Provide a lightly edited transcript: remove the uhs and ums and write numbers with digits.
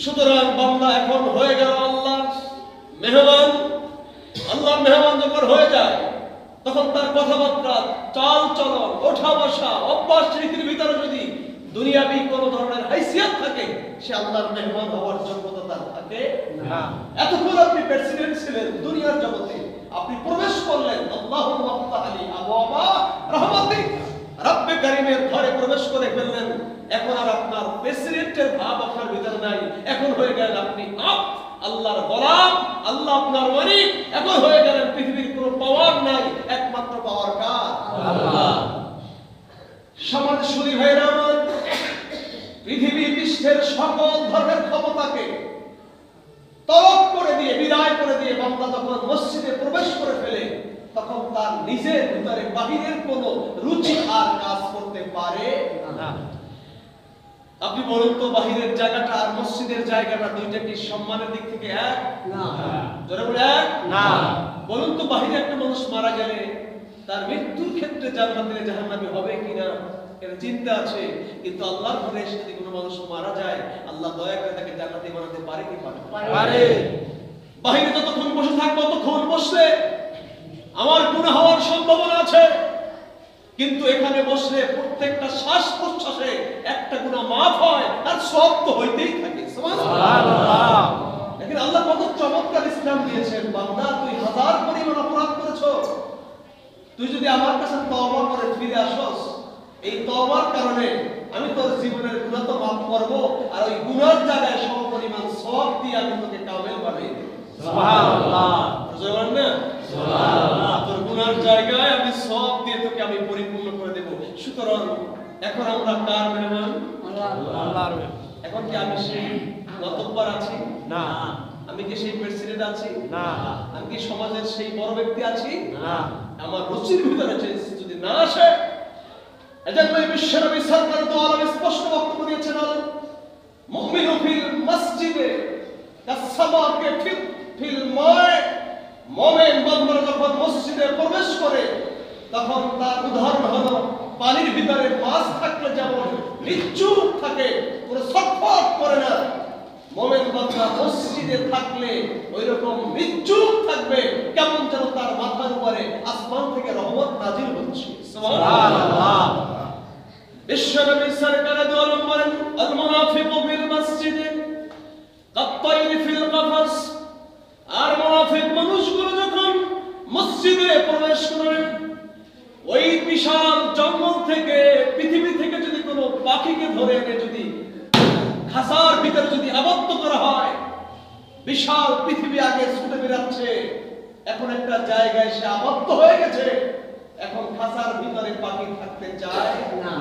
সুতরাং বান্দা এখন হয়ে গেল আল্লাহর মেহমান। আল্লাহর মেহমান যখন হয়ে যায় তখন তার কথাবার্তা, চাল চলন, ওঠা বসা, অভ্যাস রীতির ভিতরে যদি দুনিয়াবি কোনো ধরনের হাইসিয়ত থাকে, সে আল্লাহর মেহমান হওয়ার যোগ্যতা তার থাকে না। এতক্ষণ আপনি প্রেসিডেন্ট ছিলেন দুনিয়ার জগতে, আপনি প্রবেশ করলেন আল্লাহুম্মা আফতাহ আলী আবওয়াবা রাহমাতিক, রব্বে কারীমের ঘরে প্রবেশ করে ফেললেন। এখন আর আপনার প্রেসিডেন্টের ভাব আপনার ভিতরে নাই, এখন হয়ে গেলেন আপনি আল্লাহর গোলাম, আল্লাহ আপনার মালিক। এখন হয়ে গেলেন পৃথিবীর কোনো পাওয়ার নাই, একমাত্র পাওয়ার কার? আল্লাহ। সমাজ সুদী ভাইরা আমার, পৃথিবী বিশ্বের সকল ধর্মের ক্ষমতাকে তরক করে দিয়ে, বিদায় করে দিয়ে বান্দা যখন মসজিদে প্রবেশ করে ফেলে, তখন তার নিজের ভিতরে বাহিরের কোনো রুচি আর কাজ করতে পারে না। আপনি বলুন তো, বাহিরের জায়গাটা আর মসজিদের জায়গাটা দুইটা কি সম্মানের দিক থেকে এক? না। জোরে বলে এক? না। বলুন তো, বাহিরে একটা মানুষ মারা গেলে তার মৃত্যুর ক্ষেত্রে জান্নাতে জাহান্নামে হবে কিনা এর চিন্তা আছে, কিন্তু আল্লাহর ঘরে এসে যদি কোনো মানুষ মারা যায়, আল্লাহ দয়া করে তাকে জান্নাতে বানাতে পারে কি পারে? বাহিরে যতক্ষণ বসে থাকবো ততক্ষণ বসলে আমার গুনাহ হওয়ার সম্ভাবনা আছে, কিন্তু এখানে বসলে প্রত্যেকটা শ্বাস প্রশ্বাসে একটা গুনাহ মাফ হয়, আর সব তো হইতেই থাকে। সুবহানাল্লাহ। দেখেন আল্লাহ কত চমৎকার ইসলাম দিয়েছেন। বান্দা, তুই হাজার পরিমাণ অপরাধ করেছো, তুই যদি আমার কাছে তওবা করে ফিরে আসস, এই তওবার কারণে আমি তোর জীবনের গুনাহ তো মাফ করব, আর ওই গুনাহর জায়গায় সমপরিমাণ সওয়াব দিয়ে আমি তোকে কামেল বানিয়ে দেব। সুবহানাল্লাহ। বুঝলেন না? সুবহানাল্লাহ। তোর গুনাহর জায়গায় আমি সওয়াব দিয়ে তোকে আমি পরিপূর্ণ করে দেব। সুতরাং এখন আমরা কার মেহমান? আল্লাহর মেহমান। এখন কি আমি সেই মাতব্বর আছি? না। আমি কি সেই প্রেসিডেন্ট আছি? না। আমি কি সমাজের সেই বড় ব্যক্তি আছি? না। আমার রুচির ভিতরে যদি না আসে, এজন্য বিশ্বনবী সরকার তো আলাদা স্পষ্ট বক্তব্য দিয়েছেন, মুমিনু ফিল মসজিদে কাসসামাকে ফিল মায়ে। মুমিন বান্দা যখন মসজিদে প্রবেশ করে তখন তার উদাহরণ হলো পানির ভিতরে মাছ থাকলে যেমন নিশ্চুপ থাকে, পুরো ছটফট করে না, মুমিন বান্দা মসজিদে থাকলে ওইরকম নিশ্চুপ থাকবে, কেমন যেন তার মাথার উপরে আসমান থেকে রহমত নাজিল হচ্ছে। সুবহানাল্লাহ। বিশ্বনবী সরকার দু আলম বলেন, আল মুনাফিকু ফিল মসজিদে কাত্তাইরি ফিল কাফাস। আর মুনাফিক মানুষগুলো যখন মসজিদে প্রবেশ করে, ওই বিশাল জঙ্গল থেকে, পৃথিবী থেকে যদি কোনো পাখিকে ধরে এনে যদি খাঁচার ভিতরে যদি আবদ্ধ করা হয়, বিশাল পৃথিবী আগে ছুটে বেড়াচ্ছে, এখন একটা জায়গায় সে আবদ্ধ হয়ে গেছে, এখন খাঁচার ভিতরে পাখি থাকতে চায় না।